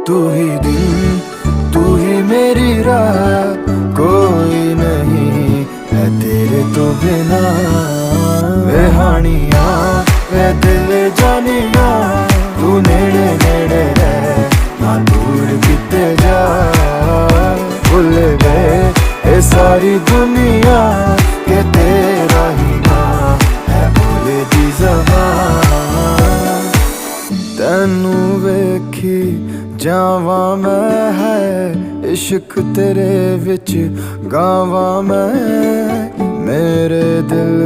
तू ही दिल, तू ही मेरी राह, कोई नहीं है तेरे तो बिना। वे हानिया वे दिल जानिया, तू नेड़े नेड़े रह ना दूर किते जा। भुल गए ये सारी दुनिया के तेरा ही ना है बोले दी ज़बान। तैनू वेखी जावा मैं है इश्क तेरे विच गावा मैं, मेरे दिल